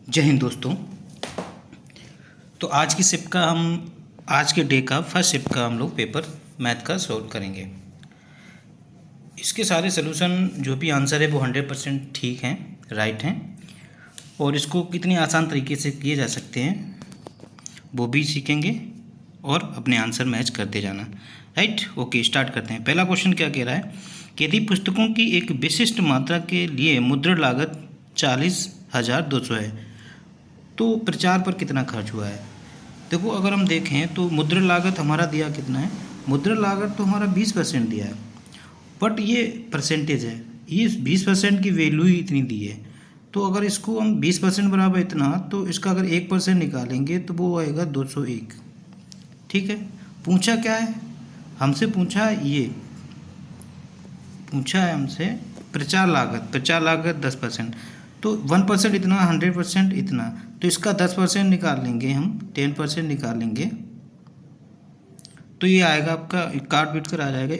जय हिंद दोस्तों। तो आज के डे का फर्स्ट शिफ्ट का हम लोग पेपर मैथ का सॉल्व करेंगे। इसके सारे सलूशन जो भी आंसर है वो 100% ठीक हैं, राइट हैं, और इसको कितनी आसान तरीके से किए जा सकते हैं वो भी सीखेंगे और अपने आंसर मैच करते जाना। राइट, ओके, स्टार्ट करते हैं। पहला क्वेश्चन क्या कह रहा है कि यदि पुस्तकों की एक विशिष्ट मात्रा के लिए मुद्रण लागत 40,200 है तो प्रचार पर कितना खर्च हुआ है। देखो, अगर हम देखें तो मुद्रण लागत हमारा दिया कितना है, मुद्रण लागत तो हमारा 20% दिया है, बट ये परसेंटेज है, ये 20% की वैल्यू ही इतनी दी है। तो अगर इसको हम 20% बराबर इतना, तो इसका अगर 1% निकालेंगे तो वो आएगा 201। ठीक है, पूछा क्या है हमसे, पूछा है हमसे प्रचार लागत 10%, तो 1% इतना, 100% इतना, तो इसका 10% निकाल लेंगे हम, 10% निकाल लेंगे तो ये आएगा आपका, काट पीट कर आ जाएगा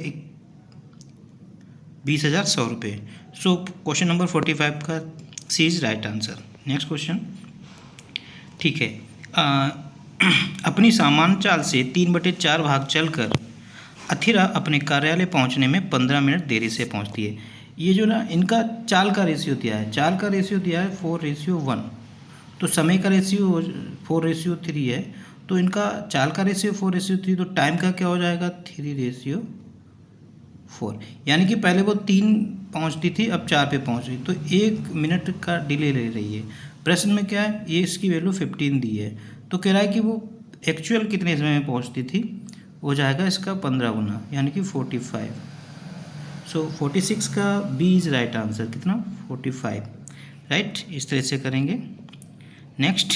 20,100 रुपये। सो क्वेश्चन नंबर 45 का C is right answer. Next question, ठीक है। अपनी सामान्य चाल से 3/4 भाग चलकर अथिरा अपने कार्यालय पहुंचने में 15 मिनट देरी से पहुंचती है। ये जो ना इनका चाल का रेशियो दिया है, 4:1, तो समय का रेशियो 4:3 है, तो इनका चाल का रेशियो 4:3, तो टाइम का क्या हो जाएगा 3:4। यानी कि पहले वो 3 पहुंचती थी, अब 4 पे पहुंच रही, तो 1 मिनट का डिले ले रही है। प्रश्न में क्या है, ये इसकी वैल्यू 15 दी है, तो कह रहा है कि वो एक्चुअल कितने समय में पहुंचती थी, हो जाएगा इसका 15 गुना, यानी कि 45। सो 46 का बी इज राइट आंसर, कितना 45। राइट, इस तरह से करेंगे। नेक्स्ट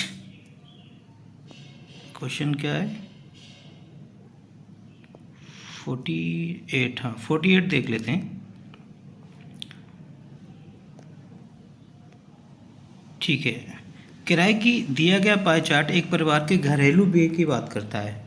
क्वेश्चन क्या है, 48, हाँ 48 देख लेते हैं। ठीक है, किराए की दिया गया पाई चार्ट एक परिवार के घरेलू व्यय की बात करता है।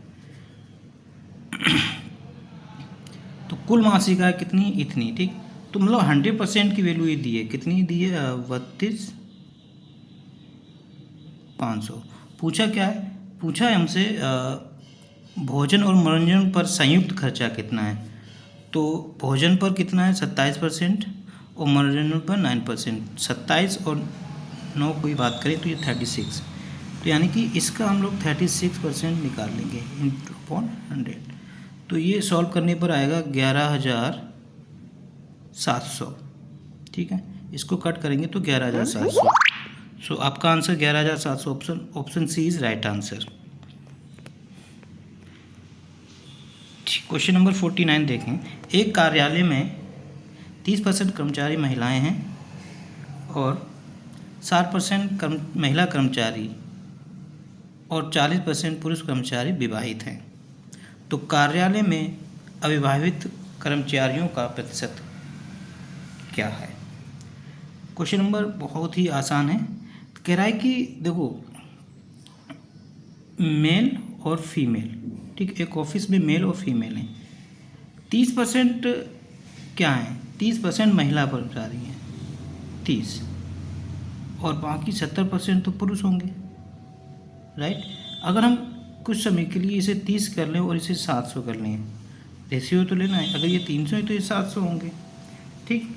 तो कुल मासिक आय कितनी, इतनी, ठीक, तो मतलब 100% की वैल्यू ये दी है, कितनी दी है 32,500। पूछा क्या है, पूछा है हमसे भोजन और मनोरंजन पर संयुक्त खर्चा कितना है। तो भोजन पर कितना है 27% और मनोरंजन पर 9%। 27 और 9 कोई बात करें तो ये 36, तो यानी कि इसका हम लोग 36% निकाल लेंगे इंटू अपॉन 100, तो ये सॉल्व करने पर आएगा 11,700। ठीक है, इसको कट करेंगे तो 11,700। सो आपका answer 11,700, option C is right answer. Question number 49 देखें। एक कार्यालय में 30% कर्मचारी महिलाएं हैं और 60% महिला कर्मचारी और 40% पुरुष कर्मचारी विवाहित हैं। तो कार्यालय में अविवाहित कर्मचारियों का प्रतिशत क्या है। क्वेश्चन नंबर बहुत ही आसान है, कह रहा है कि देखो मेल और फीमेल, ठीक, एक ऑफिस में मेल और फीमेल हैं, 30% क्या है, 30% महिला कर्मचारी हैं, 30, और बाकी 70% तो पुरुष होंगे। राइट, अगर हम कुछ समय के लिए इसे 30 कर लें और इसे 700 कर लें, रेशियो तो लेना है, अगर ये 300 है तो ये 700 होंगे। ठीक,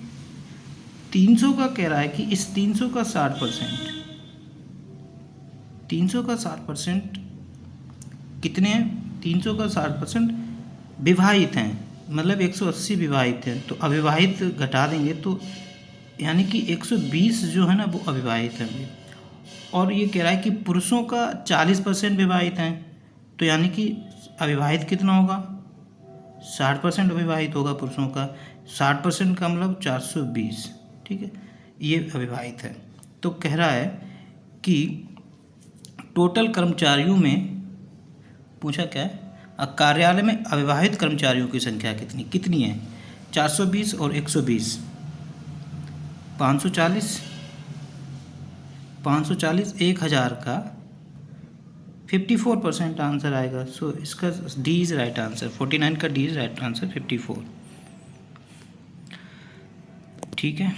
300 का कह रहा है कि इस 300 का 60%, 300 का 60% कितने हैं, 300 का 60% विवाहित हैं, मतलब 180 विवाहित हैं, तो अविवाहित घटा देंगे तो यानी कि 120 जो है ना वो अविवाहित हैं। और ये कह रहा है कि पुरुषों का 40% विवाहित हैं, तो यानी कि अविवाहित कितना होगा, 60% अविवाहित होगा पुरुषों का, 60% का मतलब 420। ठीक है, ये अविवाहित है। तो कह रहा है कि टोटल कर्मचारियों में, पूछा क्या है, कार्यालय में अविवाहित कर्मचारियों की संख्या कितनी है, 420 और 120, 540, 1000 का 54% आंसर आएगा। सो इसका डी इज राइट आंसर, 49 का डी इज राइट आंसर, 54। ठीक है,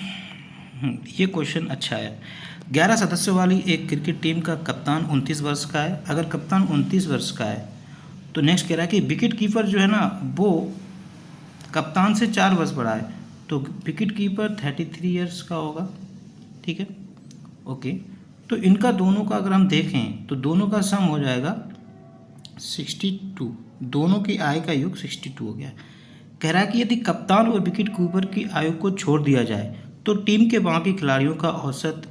ये क्वेश्चन अच्छा है। 11 सदस्यों वाली एक क्रिकेट टीम का कप्तान 29 वर्ष का है। अगर कप्तान 29 वर्ष का है तो नेक्स्ट कह रहा है कि विकेट कीपर जो है ना वो कप्तान से 4 वर्ष बड़ा है, तो विकेट कीपर 33 ईयर्स का होगा। ठीक है, ओके। तो इनका दोनों का अगर हम देखें तो दोनों का सम हो जाएगा 62, दोनों की आयु का योग 62 हो गया। कह रहा है कि यदि कप्तान और विकेट कीपर की आयु को छोड़ दिया जाए तो टीम के बाकी खिलाड़ियों का औसत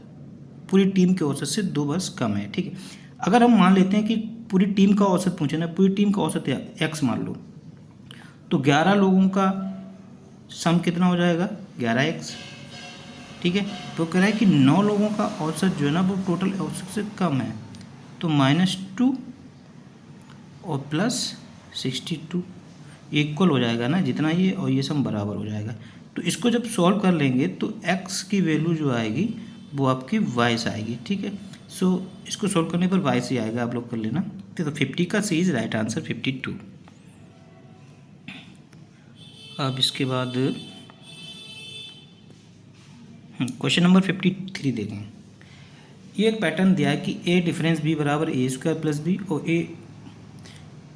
पूरी टीम के औसत से 2 वर्ष कम है। ठीक है, अगर हम मान लेते हैं कि पूरी टीम का औसत पूछे ना, पूरी टीम का औसत एक्स मान लो, तो 11 लोगों का सम कितना हो जाएगा 11x। ठीक है, तो कह रहा है कि 9 लोगों का औसत जो है ना वो टोटल औसत से कम है, तो -2 और +62 इक्वल हो जाएगा ना, जितना ये और ये सम बराबर हो जाएगा। तो इसको जब सॉल्व कर लेंगे तो x की वैल्यू जो आएगी वो आपकी y से आएगी। ठीक है, सो इसको सॉल्व करने पर y से आएगा, आप लोग कर लेना। तो 50 का सी इज राइट आंसर 52। अब इसके बाद क्वेश्चन नंबर 53 देखें। ये एक पैटर्न दिया है कि a डिफरेंस b बराबर a² + b और a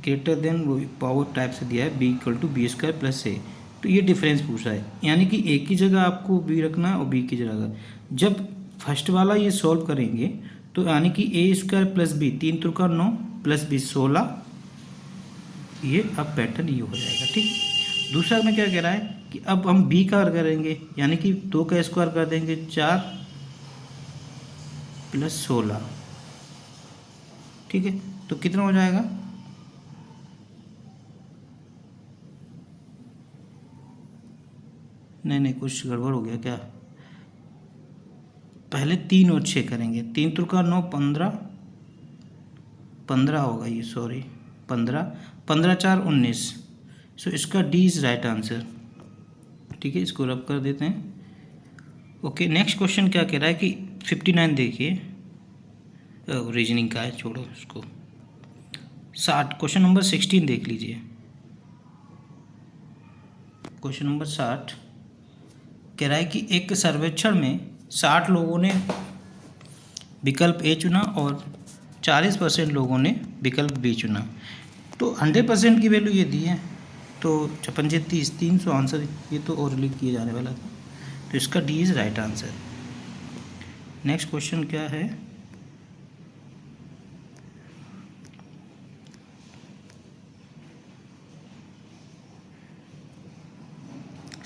ग्रेटर देन वो पावर टाइप से दिया है b = b² + a। तो ये डिफरेंस पूछा है, यानी कि a की जगह आपको b रखना है और b की जगह। जब फर्स्ट वाला ये सॉल्व करेंगे तो यानी कि a² + b 3 × 9 + b 16, ये अब पैटर्न ये हो जाएगा। ठीक, दूसरा में क्या कह रहा है कि अब हम b का करेंगे, यानी कि 2 का स्क्वायर कर देंगे 4 + 16। ठीक है, तो कितना हो जाएगा नहीं कुछ गड़बड़ हो गया क्या, पहले 3 और 6 करेंगे। 3 × 9 15 होगा ये, सॉरी 15 × 4 19। सो इसका डी इज़ राइट आंसर। ठीक है, इसको रब कर देते हैं। ओके, नेक्स्ट क्वेश्चन क्या कह रहा है कि 59 देखिए, रीजनिंग का है, छोड़ो उसको। 60 क्वेश्चन नंबर 16 देख लीजिए। क्वेश्चन नंबर 60 कह रहा है कि एक सर्वेक्षण में 60 लोगों ने विकल्प ए चुना और 40% लोगों ने विकल्प बी चुना। तो 100% की वैल्यू ये दी है, तो 56 30 300 आंसर ये तो ओरली किए जाने वाला था, तो इसका D is right answer. Next question क्या है,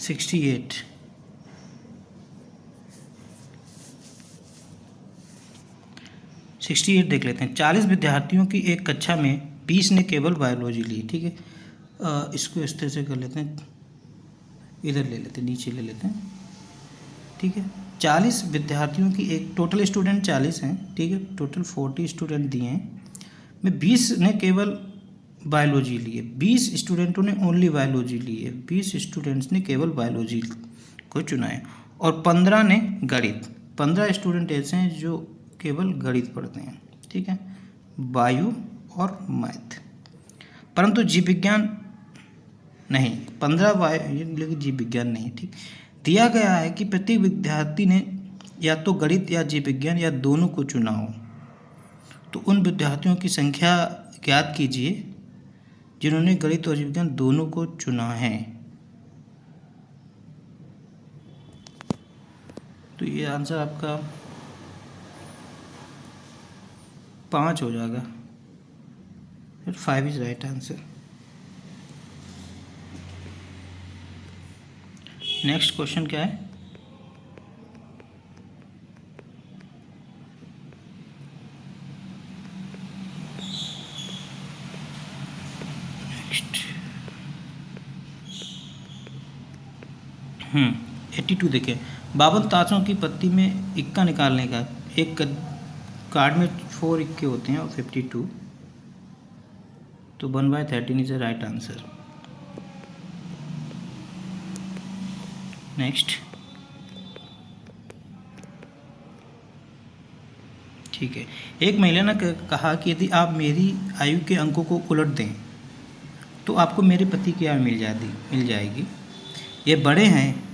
(68) 68 देख लेते हैं। 40 विद्यार्थियों की एक कक्षा में 20 ने केवल बायोलॉजी ली। ठीक है, इसको इस तरह से कर लेते हैं, इधर ले लेते हैं, नीचे ले लेते हैं। ठीक है, 40 विद्यार्थियों की एक, टोटल स्टूडेंट 40 हैं। ठीक है, टोटल 40 स्टूडेंट दिए हैं, में 20 ने केवल बायोलॉजी ली है, 20 स्टूडेंटों ने ओनली बायोलॉजी ली है, 20 स्टूडेंट्स ने केवल बायोलॉजी को चुना है, और 15 ने गणित। 15 स्टूडेंट ऐसे हैं जो केवल गणित पढ़ते हैं। ठीक है, बायो और मैथ, परंतु जीव विज्ञान नहीं। 15 बायो, लेकिन जीव विज्ञान नहीं। ठीक, दिया गया है कि प्रत्येक विद्यार्थी ने या तो गणित या जीव विज्ञान या दोनों को चुना हो, तो उन विद्यार्थियों की संख्या ज्ञात कीजिए जिन्होंने गणित और जीव विज्ञान दोनों को चुना है। तो ये आंसर आपका 5 हो जाएगा, 5 is right answer. Next question क्या है, नेक्स्ट 82 देखें। 52 ताशों की पत्ती में इक्का निकालने का, एक कार्ड में 4 इक्के होते हैं और 52, तो 1/13 is a right answer. Next, ठीक है, एक महिला ने कहा कि यदि आप मेरी आयु के अंकों को उलट दें तो आपको मेरे पति की आयु मिल जाएगी। ये बड़े हैं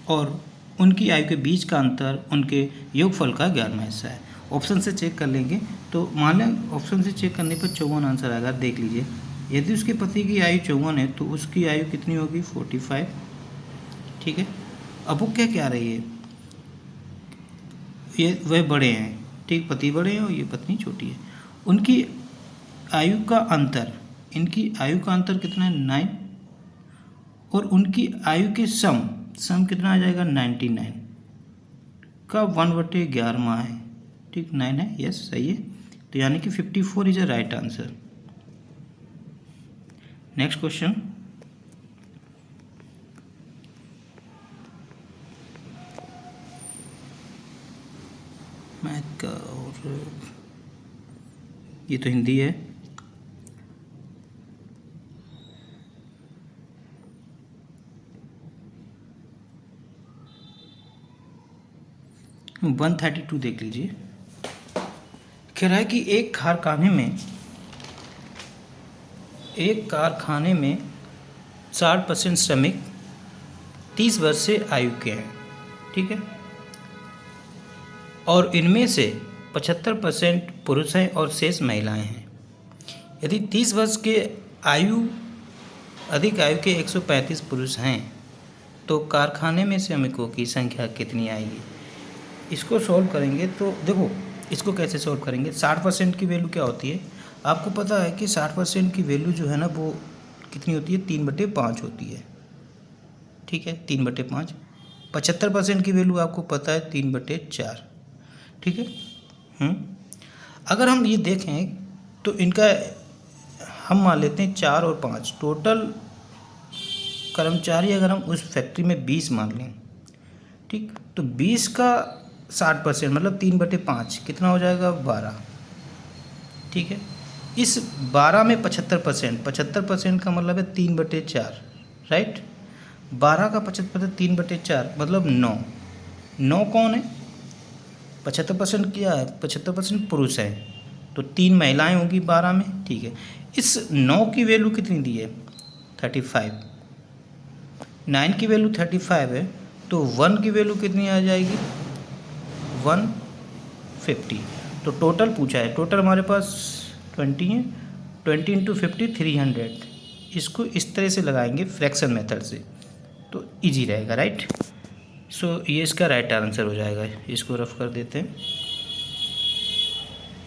और उनकी आयु के बीच का अंतर उनके योगफल का 11वां हिस्सा है। ऑप्शन से चेक कर लेंगे तो मान लें ऑप्शन से चेक करने पर 54 आंसर आएगा। देख लीजिए, यदि उसके पति की आयु 54 है तो उसकी आयु कितनी होगी? 45। ठीक है, अब वो क्या रही है, ये वह बड़े हैं, ठीक, पति बड़े हैं और ये पत्नी छोटी है। उनकी आयु का अंतर, इनकी आयु का अंतर कितना है? 9। और उनकी आयु के सम कितना आ जाएगा? 99 का 1/11 है। ठीक, 9 है, यस सही है। तो यानी कि 54 is a right answer. Next question, math का, और ये तो हिंदी है। हम 132 देख लीजिए। कह रहा है कि एक कारखाने में 60% श्रमिक 30 वर्ष से आयु के हैं। ठीक है, और इनमें से 75% पुरुष हैं और शेष महिलाएं हैं। यदि 30 वर्ष के अधिक आयु के 135 पुरुष हैं तो कारखाने में श्रमिकों की संख्या कितनी आएगी? इसको सॉल्व करेंगे तो देखो, इसको कैसे सॉल्व करेंगे। 60% की वैल्यू क्या होती है? आपको पता है कि 60% की वैल्यू जो है ना वो कितनी होती है? 3/5 होती है। ठीक है, 3/5। 75% की वैल्यू आपको पता है 3/4। ठीक है। अगर हम ये देखें तो इनका हम मान लेते हैं 4 और 5 टोटल कर्मचारी, अगर हम उस फैक्ट्री में 20 मान लें, ठीक, तो 20 का 60% मतलब 3/5 कितना हो जाएगा? 12। ठीक है, इस 12 में 75% का मतलब है 3/4, राइट। 12 का 75% 3/4 मतलब 9। 9 कौन है? 75% क्या है? 75% पुरुष है, तो 3 महिलाएं होंगी 12 में। ठीक है, इस 9 की वैल्यू कितनी दी है? 35। 9 की वैल्यू 35 है तो 1 की वैल्यू कितनी आ जाएगी? 150। तो टोटल पूछा है, टोटल हमारे पास 20 है। 20 × 50 300। इसको इस तरह से लगाएंगे फ्रैक्शन मेथड से तो इजी रहेगा, राइट। सो ये इसका राइट आंसर हो जाएगा। इसको रफ कर देते हैं।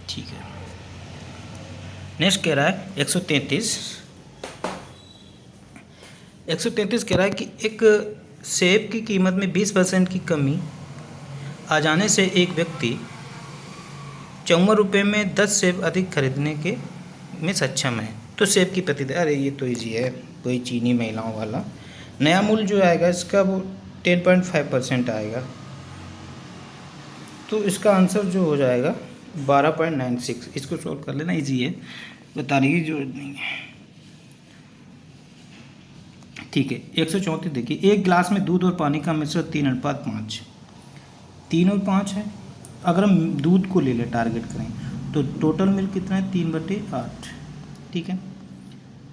ठीक है, नेक्स्ट कह रहा है 133 कह रहा है कि एक सेब की कीमत में 20% की कमी आ जाने से एक व्यक्ति 54 रुपये में 10 सेब अधिक खरीदने के में सक्षम है। तो सेब की प्रतिदर, अरे ये तो इजी है, कोई चीनी महिलाओं वाला। नया मूल्य जो आएगा इसका वो 10.5% आएगा। तो इसका आंसर जो हो जाएगा 12.96। इसको सॉल्व कर लेना, इजी है, बताने की जरूरत नहीं है। ठीक है, 134 देखिए, एक गिलास में दूध और पानी का मिश्रण 3:5, 3 और 5 है। अगर हम दूध को ले लें, टारगेट करें, तो टोटल मिल्क कितना है? 3/8। ठीक है,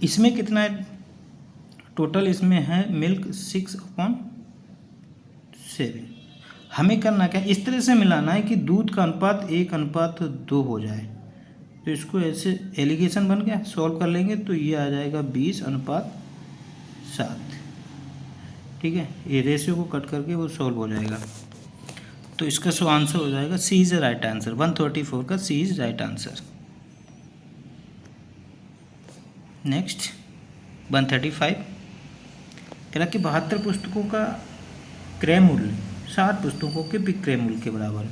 इसमें कितना है टोटल? इसमें है मिल्क 6/7। हमें करना क्या, इस तरह से मिलाना है कि दूध का अनुपात 1:2 हो जाए। तो इसको ऐसे एलिगेशन बन गया, सॉल्व कर लेंगे तो ये आ जाएगा 20:7। ठीक है, ये रेशियो को कट करके वो सॉल्व हो जाएगा। तो इसका सो आंसर हो जाएगा सी इज़ द राइट आंसर। 134 का सी इज़ राइट आंसर। नेक्स्ट 135 कह रहा कि 72 पुस्तकों का क्रय मूल्य 60 पुस्तकों के विक्रय मूल्य के बराबर है।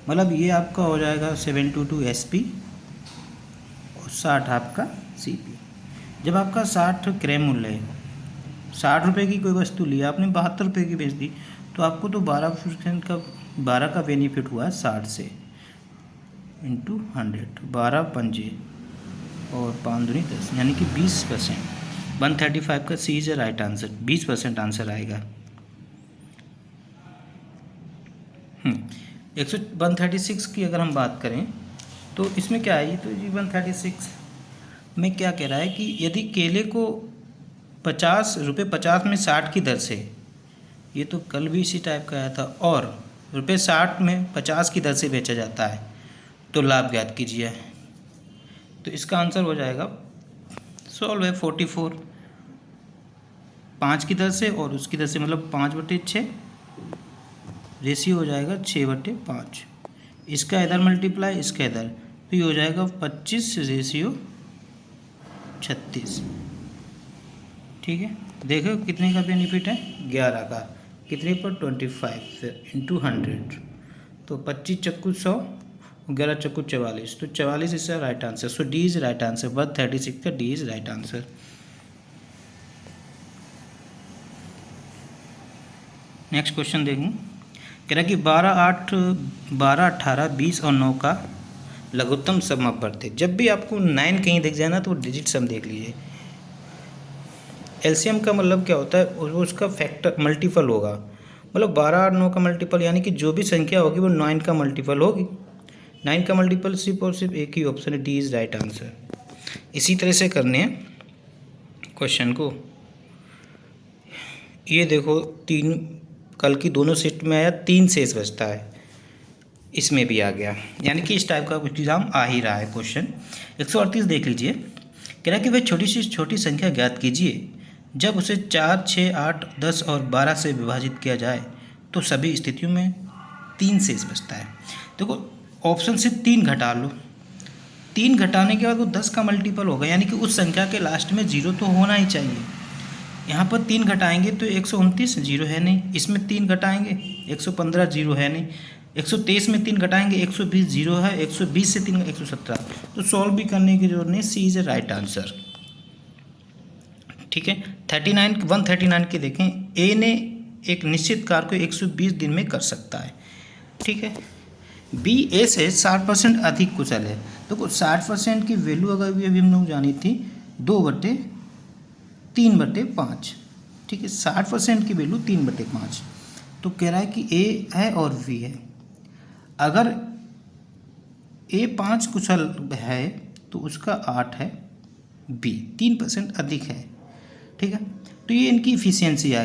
मतलब ये आपका हो जाएगा 722 SP और 60 आपका CP। जब आपका 60 क्रय मूल्य है, 60 रुपये की कोई वस्तु ली आपने, 72 रुपये की बेच दी, तो आपको तो 12% का 12 का बेनिफिट हुआ है 60 से इंटू 100, 12 पंजे और 5 दूनी 10, यानी कि 20%। 135 का C is a right answer, 20% answer आएगा। 136 की अगर हम बात करें तो इसमें क्या है, तो जी 136 में क्या कह रहा है कि यदि केले को 50 में 60 की दर से ये तो कल भी इसी टाइप का आया था। और ₹60 में 50 की दर से बेचा जाता है, तो लाभ ज्ञात कीजिए। तो इसका आंसर हो जाएगा, सॉल्व है 44, 5 की दर से और उसकी दर से, मतलब 5/6, रेशियो हो जाएगा 6/5। इसका इधर मल्टीप्लाई, इसका इधर, तो ये हो जाएगा 25/36। ठीक है, देखो कितने का बेनिफिट है, 11 का, कितने पर, 25 से इंटू 100, तो 25 चक्कू 100, 11 चक्कू 44, तो 44 इसका right answer. So D is right answer, 136 का D is right answer. Next question देखूँ, कह रहा है कि 12, 8, 12, 18, 20 और 9 का लघुत्तम सम वर्त है। जब भी आपको 9 कहीं दिख जाए ना, तो डिजिट सम देख लीजिए। एलसीएम का मतलब क्या होता है, वो उसका फैक्टर मल्टीपल होगा, मतलब 12 और 9 का मल्टीपल, यानी कि जो भी संख्या होगी वो 9 का मल्टीपल होगी। 9 का मल्टीपल सिर्फ और सिर्फ एक ही ऑप्शन है, डी इज़ राइट आंसर। इसी तरह से करने हैं क्वेश्चन को। ये देखो, 3 कल की दोनों सेट में आया, 3 शेष बचता है, इसमें भी आ गया, यानी कि इस टाइप का एग्जाम आ ही रहा है क्वेश्चन। 138 देख लीजिए, कह रहा है कि वह छोटी से छोटी संख्या ज्ञात कीजिए जब उसे 4, 6, 8, 10 और 12 से विभाजित किया जाए तो सभी स्थितियों में 3 शेष बचता है। देखो ऑप्शन से 3 घटा लो, 3 घटाने के बाद वो 10 का मल्टीपल होगा, यानी कि उस संख्या के लास्ट में 0 तो होना ही चाहिए। यहाँ पर 3 घटाएंगे तो 129, 0 है नहीं। इसमें 3 घटाएंगे 115, 0 है नहीं। 123 में 3 घटाएंगे 120, 0 है। 120 से 3 117, तो सॉल्व भी करने की जरूरत नहीं, सी इज ए राइट आंसर। ठीक है, 139 के देखें, ए ने एक निश्चित कार्य को 120 दिन में कर सकता है। ठीक है, बी ए से 60% अधिक कुशल है। तो 60% की वैल्यू अगर भी अभी हम लोग जानी थी 2/3/5। ठीक है, 60% की वैल्यू 3/5। तो कह रहा है कि ए है और बी है। अगर ए 5 कुशल है तो उसका 8 है, बी 3% अधिक है। ठीक है, तो ये इनकी इफ़िशियंसी आ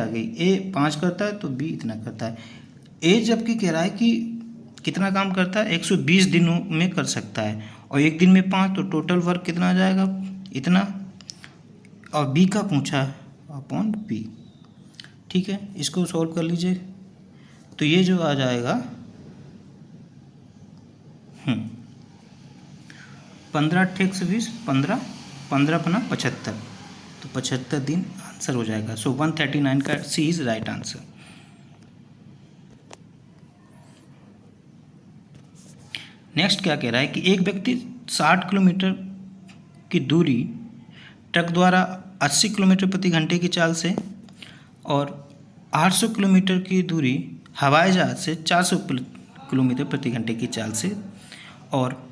गई, ए 5 करता है तो बी इतना करता है। ए जबकि कह रहा है कि कितना काम करता है, 120 दिनों में कर सकता है, और एक दिन में 5, तो टोटल वर्क कितना आ जाएगा, इतना। और बी का पूछा अपॉन बी। ठीक है, इसको सॉल्व कर लीजिए, तो ये जो आ जाएगा 15 × 120, 15, 15×5 तो 75 दिन आंसर हो जाएगा। सो 139 का C is right answer. Next क्या कह रहा है कि एक व्यक्ति 60 किलोमीटर की दूरी ट्रक द्वारा 80 किलोमीटर प्रति घंटे की चाल से और 800 किलोमीटर की दूरी हवाई जहाज से 400 किलोमीटर प्रति घंटे की चाल से और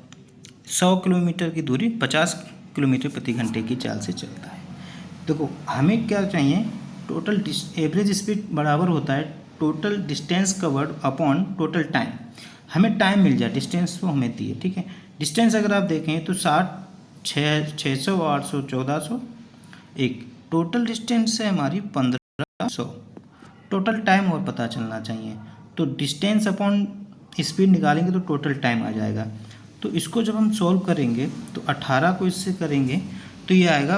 100 किलोमीटर की दूरी 50 किलोमीटर प्रति घंटे की चाल से चलता है। देखो हमें क्या चाहिए, टोटल एवरेज स्पीड बराबर होता है total distance covered upon total time. हमें टाइम मिल जाए, डिस्टेंस तो हमें दिए। ठीक है, डिस्टेंस अगर आप देखें तो 60, 600, 800, 1400, एक टोटल डिस्टेंस है हमारी 1500। टोटल टाइम और पता चलना चाहिए, तो डिस्टेंस अपॉन स्पीड निकालेंगे तो टोटल टाइम आ जाएगा। तो इसको जब हम सॉल्व करेंगे तो 18 को इससे करेंगे तो ये आएगा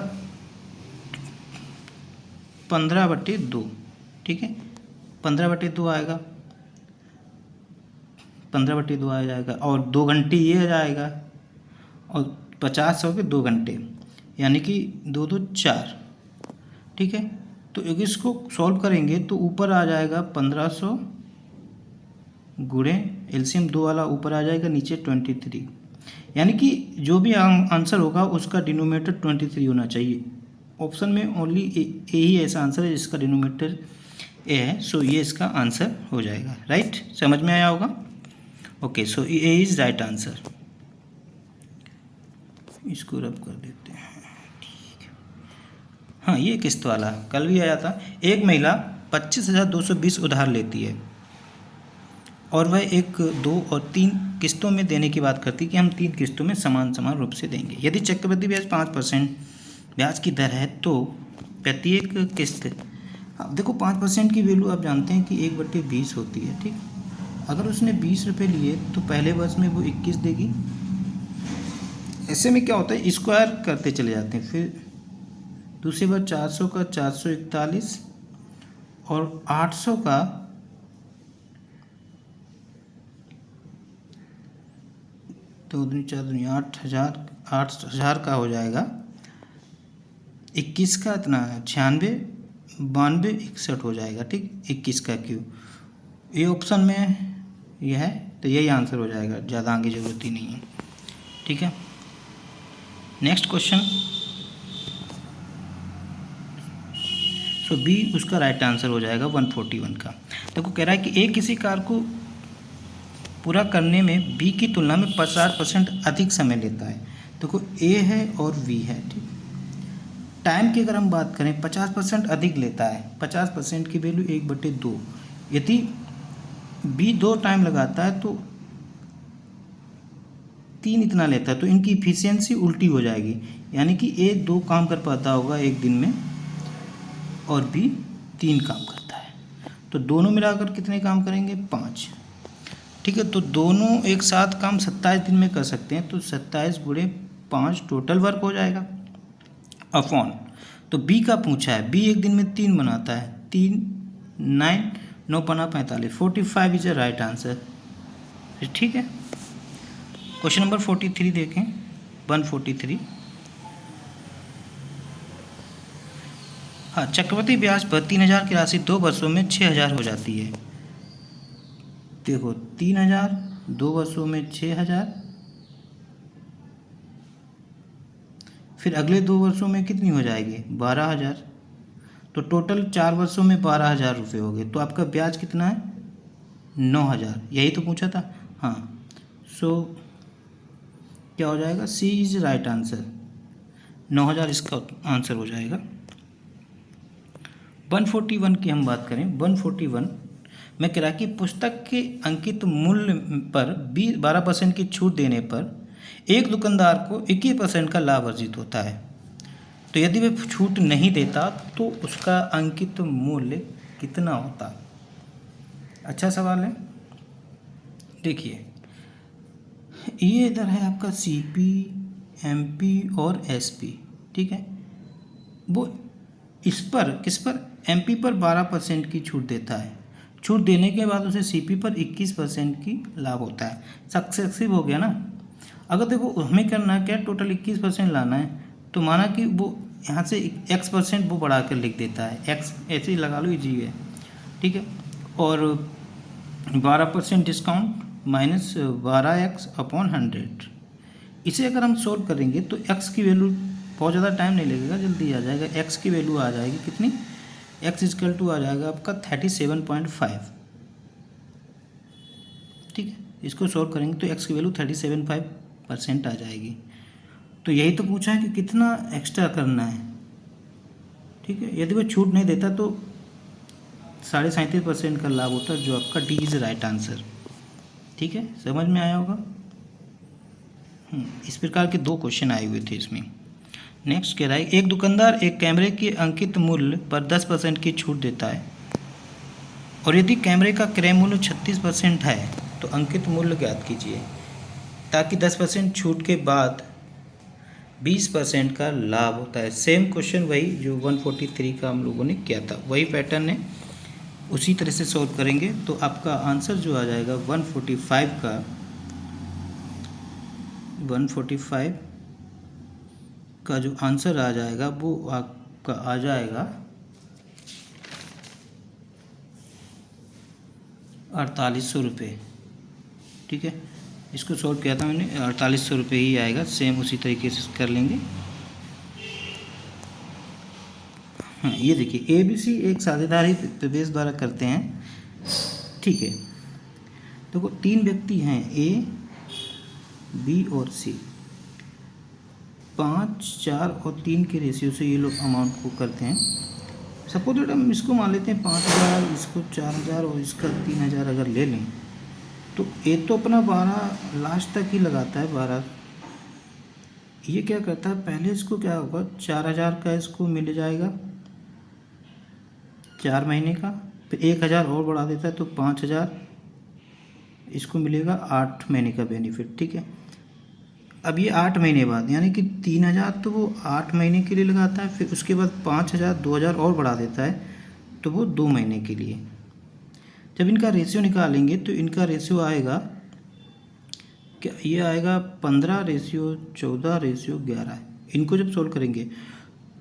15/2। ठीक है, 15/2 आएगा, 15/2 आ जाएगा, और 2 घंटे ये आ जाएगा, और 50 हो गए 2 घंटे, यानी कि 2 2 4। ठीक है, तो इसको सॉल्व करेंगे तो ऊपर आ जाएगा 1500 गुणे एलसीएम 2 वाला ऊपर आ जाएगा, नीचे 23, यानी कि जो भी आंसर होगा उसका डिनोमिनेटर 23 होना चाहिए। ऑप्शन में ओनली ए ही ऐसा आंसर है जिसका डिनोमिनेटर ए है, सो ये इसका आंसर हो जाएगा। राइट, समझ में आया होगा। Okay, so A is right answer. इसको रब कर देते हैं। ठीक है, हाँ ये किस्त वाला कल भी आया था। एक महिला 25,220 उधार लेती है और वह 1, 2 और 3 किस्तों में देने की बात करती है कि हम 3 किस्तों में समान रूप से देंगे। यदि चक्रवृद्धि ब्याज 5% ब्याज की दर है तो प्रत्येक किस्त हाँ देखो 5% की वैल्यू आप जानते हैं कि 1/20 होती है, ठीक। अगर उसने 20 रुपये लिए तो पहले वर्ष में वो 21 देगी। ऐसे में क्या होता है, स्क्वायर करते चले जाते हैं, फिर दूसरी बार 400 का 441 और 800 का 2 दूनी 4 दूनी 8,000 का हो जाएगा 21 का इतना 96 92 61 हो जाएगा, ठीक। 21 का क्यू ये ऑप्शन में यह है, तो यही आंसर हो जाएगा, ज़्यादा आगे जरूरत ही नहीं है, ठीक है। नेक्स्ट क्वेश्चन, सो बी उसका राइट आंसर हो जाएगा 141 का। देखो कह रहा है कि ए किसी कार्य को पूरा करने में बी की तुलना में 50% अधिक समय लेता है। देखो ए है और बी है, ठीक। टाइम की अगर हम बात करें 50% अधिक लेता है, 50% की वैल्यू 1/2। यदि बी 2 टाइम लगाता है तो 3 इतना लेता है, तो इनकी इफिशियंसी उल्टी हो जाएगी, यानी कि ए 2 काम कर पाता होगा एक दिन में और बी 3 काम करता है, तो दोनों मिलाकर कितने काम करेंगे, 5, ठीक है। तो दोनों एक साथ काम 27 दिन में कर सकते हैं, तो 27 × 5 टोटल वर्क हो जाएगा अपॉन, तो बी का पूछा है, बी एक दिन में 3 बनाता है, 3 9 9 पना 45, 45 इज अ राइट आंसर, ठीक है। क्वेश्चन नंबर 43 देखें, 143। हाँ, चक्रवृद्धि ब्याज पर 3,000 की राशि 2 वर्षों में 6,000 हो जाती है। देखो 3,000 2 वर्षों में 6,000, फिर अगले 2 वर्षों में कितनी हो जाएगी, 12,000, तो टोटल 4 वर्षों में 12,000 रुपये हो गए। तो आपका ब्याज कितना है, 9,000, यही तो पूछा था। हाँ, सो क्या हो जाएगा, सी इज राइट आंसर, 9,000 इसका आंसर हो जाएगा। 141 की हम बात करें, 141 में कह रहा है कि पुस्तक के अंकित मूल्य पर 12% की छूट देने पर एक दुकानदार को 21% का लाभ अर्जित होता है। तो यदि वह छूट नहीं देता तो उसका अंकित मूल्य कितना होता। अच्छा सवाल है। देखिए ये इधर है आपका सीपी, एमपी और एसपी, ठीक है। वो इस पर किस पर, एमपी पर 12% की छूट देता है, छूट देने के बाद उसे सीपी पर 21% की लाभ होता है। सक्सेसिव हो गया ना। अगर देखो हमें करना है क्या, टोटल 21% लाना है, तो माना कि वो यहाँ से x% वो बढ़ा कर लिख देता है, x ऐसे ही लगा लो, इजी है, ठीक है। और 12% डिस्काउंट माइनस 12x अपॉन 100, इसे अगर हम सोल्व करेंगे तो x की वैल्यू बहुत ज़्यादा टाइम नहीं लगेगा, जल्दी आ जाएगा। x की वैल्यू आ जाएगी कितनी, x इक्वल टू आ जाएगा आपका 37.5, ठीक है। इसको सोल्व करेंगे तो x की वैल्यू 37.5% आ जाएगी। तो यही तो पूछा है कि कितना एक्स्ट्रा करना है, ठीक है। यदि वो छूट नहीं देता तो 37.5% का लाभ होता है, जो आपका डी इज राइट आंसर, ठीक है। समझ में आया होगा। इस प्रकार के 2 क्वेश्चन आए हुए थे इसमें। नेक्स्ट कह रहा है, एक दुकानदार एक कैमरे के अंकित मूल्य पर 10% की छूट देता है, और यदि कैमरे का क्रय मूल्य 36% है तो अंकित मूल्य ज्ञात कीजिए, ताकि 10% छूट के बाद 20% का लाभ होता है। सेम क्वेश्चन वही जो 143 का हम लोगों ने किया था, वही पैटर्न है, उसी तरह से सॉल्व करेंगे। तो आपका आंसर जो आ जाएगा 145 का जो आंसर आ जाएगा वो आपका आ जाएगा 4800 रुपये, ठीक है। इसको सॉल्व किया था मैंने, 4800 रुपये ही आएगा, सेम उसी तरीके से कर लेंगे। हाँ ये देखिए ABC एक साझेदारी प्रवेश द्वारा करते हैं, ठीक है। देखो 3 व्यक्ति हैं A, B और C, 5 4 और 3 के रेशियो से ये लोग अमाउंट को करते हैं। सपोज दैट हम इसको मान लेते हैं 5,000, इसको 4,000 और इसका 3,000 अगर ले लें, तो ए तो अपना 12 लास्ट तक ही लगाता है, 12। ये क्या करता है, पहले इसको क्या होगा, 4,000 का इसको मिल जाएगा, 4 महीने का, फिर 1000 और बढ़ा देता है तो 5000 इसको मिलेगा 8 महीने का बेनिफिट। ठीक है, अब ये 8 महीने बाद यानी कि 3000 तो वो 8 महीने के लिए लगाता है, फिर उसके बाद 5000 2000 और बढ़ा देता है तो वो 2 महीने के लिए। जब इनका रेशियो निकालेंगे तो इनका रेशियो आएगा क्या, ये आएगा 15:14:11। इनको जब सोल्व करेंगे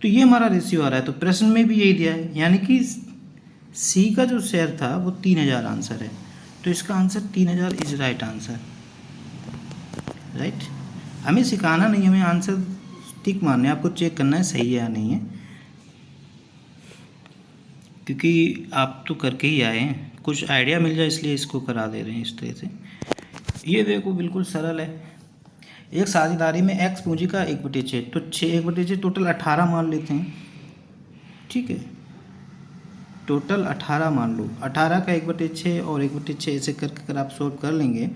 तो ये हमारा रेशियो आ रहा है। तो प्रश्न में भी यही दिया है, यानी कि सी का जो शेयर था वो 3000 आंसर है, तो इसका answer 3000 is right answer. Right, हमें सिखाना नहीं, हमें आंसर टिक मारने, आपको चेक करना है सही है या नहीं है, क्योंकि आप तो करके ही आए हैं, कुछ आइडिया मिल जाए इसलिए इसको करा दे रहे हैं इस तरह से। ये देखो बिल्कुल सरल है। एक साझेदारी में x पूंजी का 1/6, तो 1/6 टोटल 18 मान लेते हैं। ठीक है, टोटल 18 मान लो, 18 का 1/6 और 1/6 ऐसे करके अगर आप सोल्व कर लेंगे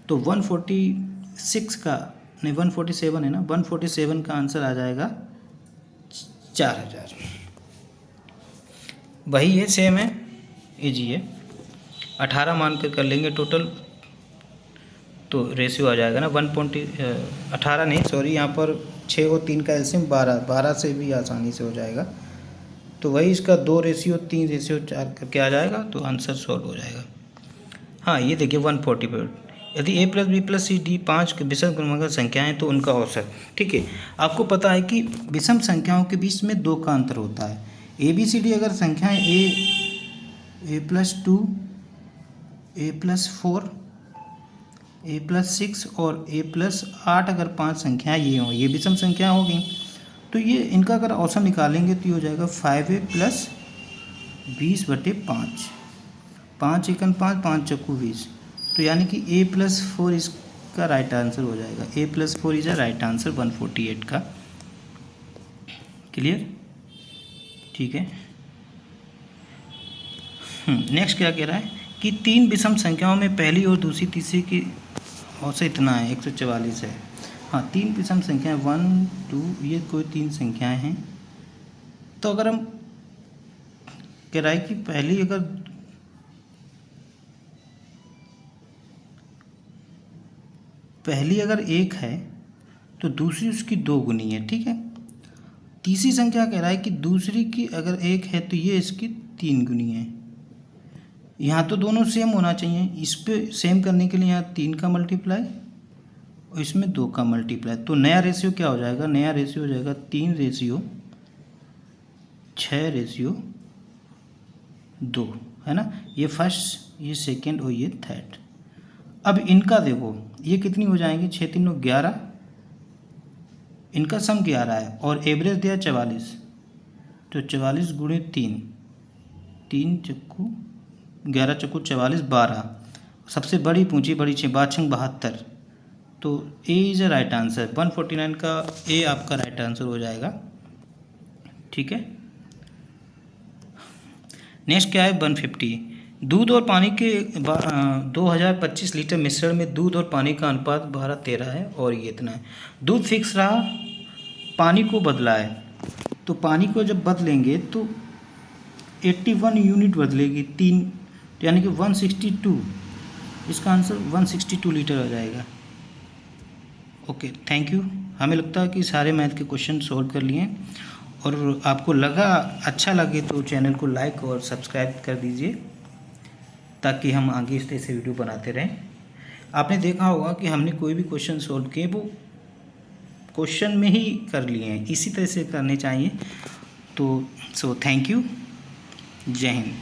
तो 147 का नहीं 147 है ना, 147 का आंसर आ जाएगा 4000। वही है, सेम है, इजी है। 18 मान कर लेंगे टोटल तो रेशियो आ जाएगा ना 18 नहीं सॉरी, यहाँ पर 6 और 3 का एलसीएम 12 से भी आसानी से हो जाएगा। तो वही इसका 2:3:4 करके आ जाएगा तो आंसर सॉल्व हो जाएगा। हाँ, ये देखिए 140 यदि a + b + c d 5 विषम क्रमांक संख्याएं तो उनका औसत। ठीक है, आपको पता है कि विषम संख्याओं के बीच में 2 का अंतर होता है। a b c d अगर संख्याएं a + 2 a + 4 a + 6 और a + 8 अगर 5 संख्याएं ये हों, ये विषम संख्या हो गई, तो ये इनका अगर औसत निकालेंगे तो ये हो जाएगा 5a + 20/5, 5 × 5 5 × 20, तो यानी कि a + 4 इसका राइट आंसर हो जाएगा। a + 4 is a right answer 148 का। क्लियर? ठीक है, नेक्स्ट क्या कह रहा है कि 3 विषम संख्याओं में पहली और दूसरी तीसरी की औसत इतना है 144 है। हाँ, 3 विषम संख्याएं 1 2 ये कोई 3 संख्याएं हैं, तो अगर हम कह रहा है कि पहली अगर 1 है तो दूसरी उसकी 2 गुनी है। ठीक है, तीसरी संख्या कह रहा है कि दूसरी की अगर 1 है तो ये इसकी 3 गुनी है। यहाँ तो दोनों सेम होना चाहिए, इस पे सेम करने के लिए यहाँ 3 का मल्टीप्लाई और इसमें 2 का मल्टीप्लाई, तो नया रेशियो क्या हो जाएगा, नया रेशियो हो जाएगा 3:6:2, है ना। ये फर्स्ट, ये सेकंड और ये थर्ड। अब इनका देखो ये कितनी हो जाएंगी, 6 3 9 11, इनका सम 11 है और एवरेज दिया 44, तो 44 × 3, 3 चक्कू 11 चक्कू 44 12, सबसे बड़ी पूंजी बड़ी 6 72, तो A is a right answer. 149 का ए आपका राइट आंसर हो जाएगा। ठीक है, नेक्स्ट क्या है 150। दूध और पानी के 2025 लीटर मिश्रण में दूध और पानी का अनुपात 12:13 है और ये इतना है। दूध फिक्स रहा, पानी को बदला है, तो पानी को जब बदलेंगे तो 81 यूनिट बदलेगी 3, यानी कि 162, इसका आंसर 162 लीटर हो जाएगा। Okay, thank you. हमें लगता है कि सारे मैथ के क्वेश्चन सॉल्व कर लिए, और आपको अच्छा लगे तो चैनल को लाइक और सब्सक्राइब कर दीजिए ताकि हम आगे इस तरह से वीडियो बनाते रहें। आपने देखा होगा कि हमने कोई भी क्वेश्चन सॉल्व किए वो क्वेश्चन में ही कर लिए हैं, इसी तरह से करने चाहिए। तो थैंक यू, जय हिंद।